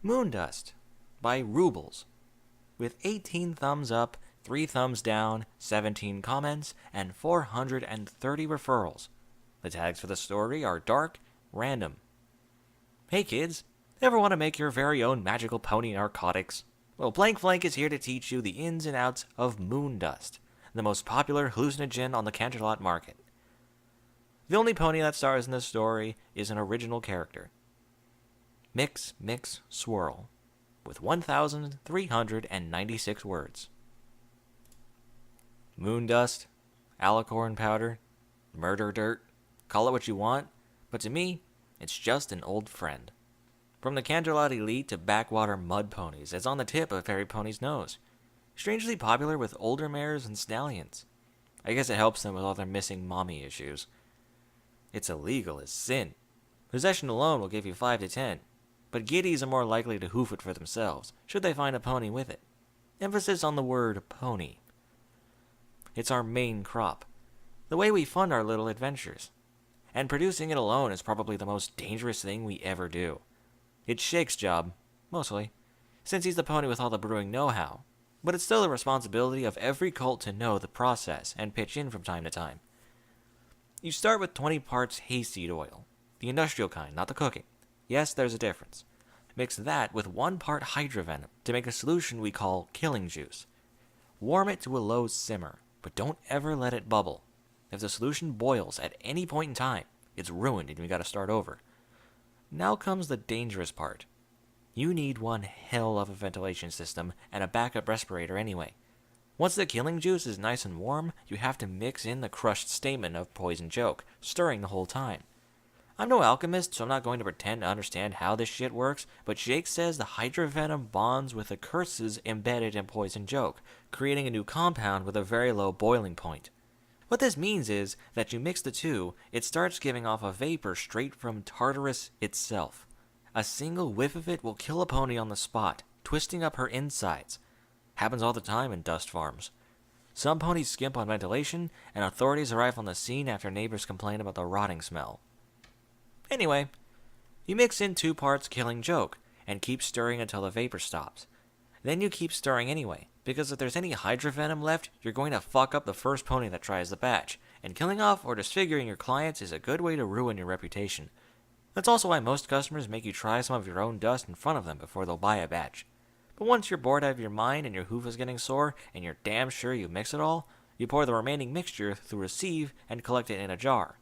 Moondust by Roobles, with 18 thumbs up, 3 thumbs down, 17 comments, and 430 referrals. The tags for the story are dark, random. Hey kids, ever want to make your very own magical pony narcotics? Well, Blank Flank is here to teach you the ins and outs of Moondust, the most popular hallucinogen on the Canterlot market. The only pony that stars in this story is an original character. Mix, Mix, Swirl, with 1,396 words. Moondust, alicorn powder, murder dirt, call it what you want, but to me, it's just an old friend. From the Canterlot elite to backwater mud ponies, it's on the tip of a fairy pony's nose. Strangely popular with older mares and stallions. I guess it helps them with all their missing mommy issues. It's illegal as sin. Possession alone will give you 5 to 10, but giddies are more likely to hoof it for themselves, should they find a pony with it. Emphasis on the word pony. It's our main crop, the way we fund our little adventures. And producing it alone is probably the most dangerous thing we ever do. It's Shake's job, mostly, since he's the pony with all the brewing know-how, but it's still the responsibility of every cult to know the process and pitch in from time to time. You start with 20 parts hayseed oil, the industrial kind, not the cooking. Yes, there's a difference. Mix that with 1 part hydrovenom to make a solution we call killing juice. Warm it to a low simmer, but don't ever let it bubble. If the solution boils at any point in time, it's ruined and you gotta start over. Now comes the dangerous part. You need one hell of a ventilation system and a backup respirator anyway. Once the killing juice is nice and warm, you have to mix in the crushed stamen of Poison Joke, stirring the whole time. I'm no alchemist, so I'm not going to pretend to understand how this shit works, but Jake says the hydrovenom bonds with the curses embedded in Poison Joke, creating a new compound with a very low boiling point. What this means is that you mix the two, it starts giving off a vapor straight from Tartarus itself. A single whiff of it will kill a pony on the spot, twisting up her insides. Happens all the time in dust farms. Some ponies skimp on ventilation, and authorities arrive on the scene after neighbors complain about the rotting smell. Anyway, you mix in 2 parts killing joke, and keep stirring until the vapor stops. Then you keep stirring anyway, because if there's any hydrovenom left, you're going to fuck up the first pony that tries the batch, and killing off or disfiguring your clients is a good way to ruin your reputation. That's also why most customers make you try some of your own dust in front of them before they'll buy a batch. But once you're bored out of your mind and your hoof is getting sore, and you're damn sure you mix it all, you pour the remaining mixture through a sieve and collect it in a jar.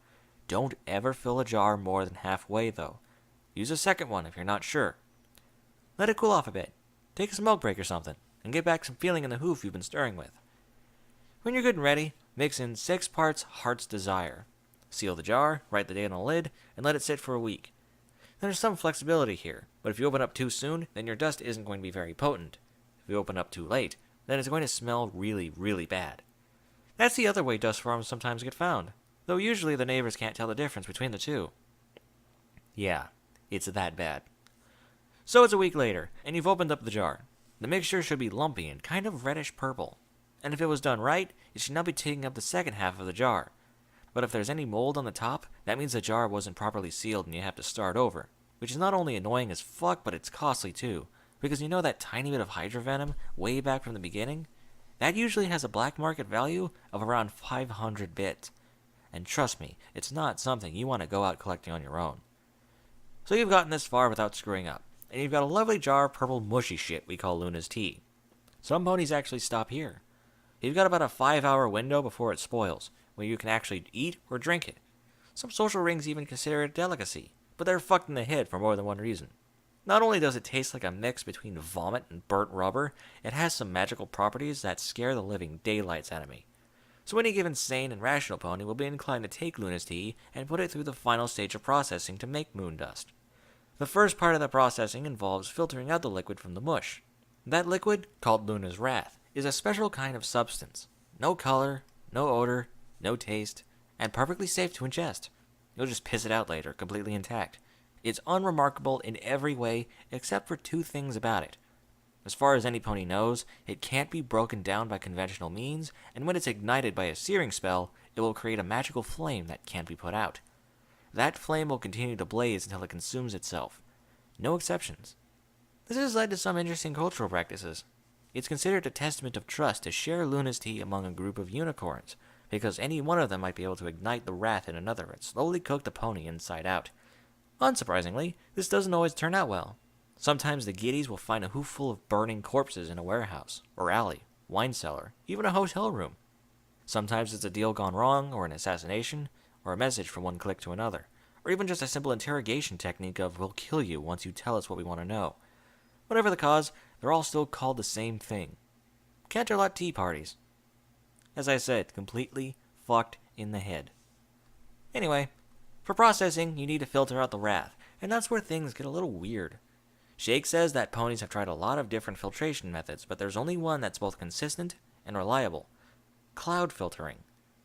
Don't ever fill a jar more than halfway, though. Use a second one if you're not sure. Let it cool off a bit. Take a smoke break or something, and get back some feeling in the hoof you've been stirring with. When you're good and ready, mix in 6 parts Heart's Desire. Seal the jar, write the date on the lid, and let it sit for a week. There's some flexibility here, but if you open up too soon, then your dust isn't going to be very potent. If you open up too late, then it's going to smell really, really bad. That's the other way dust farms sometimes get found, though usually the neighbors can't tell the difference between the two. Yeah, it's that bad. So it's a week later, and you've opened up the jar. The mixture should be lumpy and kind of reddish purple, and if it was done right, it should now be taking up the second half of the jar. But if there's any mold on the top, that means the jar wasn't properly sealed and you have to start over, which is not only annoying as fuck, but it's costly too, because you know that tiny bit of hydrovenom way back from the beginning? That usually has a black market value of around 500 bits. And trust me, it's not something you want to go out collecting on your own. So you've gotten this far without screwing up, and you've got a lovely jar of purple mushy shit we call Luna's tea. Some ponies actually stop here. You've got about a 5-hour window before it spoils, where you can actually eat or drink it. Some social rings even consider it a delicacy, but they're fucked in the head for more than one reason. Not only does it taste like a mix between vomit and burnt rubber, it has some magical properties that scare the living daylights out of me. So any given sane and rational pony will be inclined to take Luna's tea and put it through the final stage of processing to make Moondust. The first part of the processing involves filtering out the liquid from the mush. That liquid, called Luna's Wrath, is a special kind of substance. No color, no odor, no taste, and perfectly safe to ingest. You'll just piss it out later, completely intact. It's unremarkable in every way except for 2 things about it. As far as any pony knows, it can't be broken down by conventional means, and when it's ignited by a searing spell, it will create a magical flame that can't be put out. That flame will continue to blaze until it consumes itself. No exceptions. This has led to some interesting cultural practices. It's considered a testament of trust to share Luna's tea among a group of unicorns, because any one of them might be able to ignite the wrath in another and slowly cook the pony inside out. Unsurprisingly, this doesn't always turn out well. Sometimes the giddies will find a hoof full of burning corpses in a warehouse, or alley, wine cellar, even a hotel room. Sometimes it's a deal gone wrong, or an assassination, or a message from one clique to another, or even just a simple interrogation technique of "we'll kill you once you tell us what we want to know." Whatever the cause, they're all still called the same thing. Canterlot tea parties. As I said, completely fucked in the head. Anyway, for processing, you need to filter out the wrath, and that's where things get a little weird. Shake says that ponies have tried a lot of different filtration methods, but there's only one that's both consistent and reliable: cloud filtering.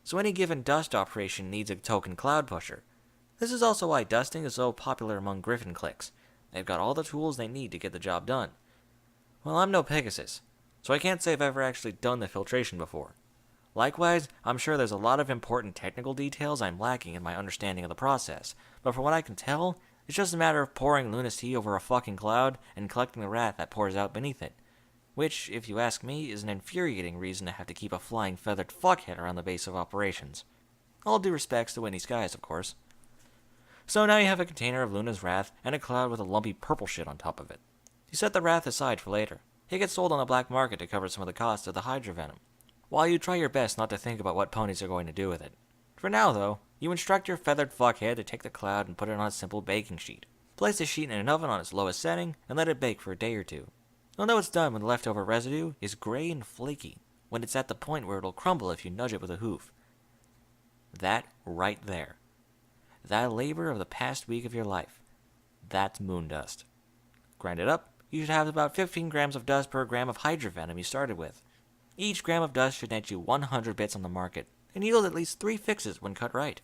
So any given dust operation needs a token cloud pusher. This is also why dusting is so popular among Griffin cliques. They've got all the tools they need to get the job done. Well, I'm no Pegasus, so I can't say I've ever actually done the filtration before. Likewise, I'm sure there's a lot of important technical details I'm lacking in my understanding of the process, but from what I can tell, it's just a matter of pouring Luna's tea over a fucking cloud and collecting the wrath that pours out beneath it. Which, if you ask me, is an infuriating reason to have to keep a flying feathered fuckhead around the base of operations. All due respects to Winnie Skies, of course. So now you have a container of Luna's wrath and a cloud with a lumpy purple shit on top of it. You set the wrath aside for later. It gets sold on the black market to cover some of the costs of the hydra venom, while you try your best not to think about what ponies are going to do with it. For now, though, you instruct your feathered fuckhead to take the cloud and put it on a simple baking sheet. Place the sheet in an oven on its lowest setting and let it bake for a day or two. You'll know it's done when the leftover residue is gray and flaky, when it's at the point where it'll crumble if you nudge it with a hoof. That right there. That labor of the past week of your life. That's moon dust. Grind it up, you should have about 15 grams of dust per gram of hydra venom you started with. Each gram of dust should net you 100 bits on the market, and yield at least 3 fixes when cut right.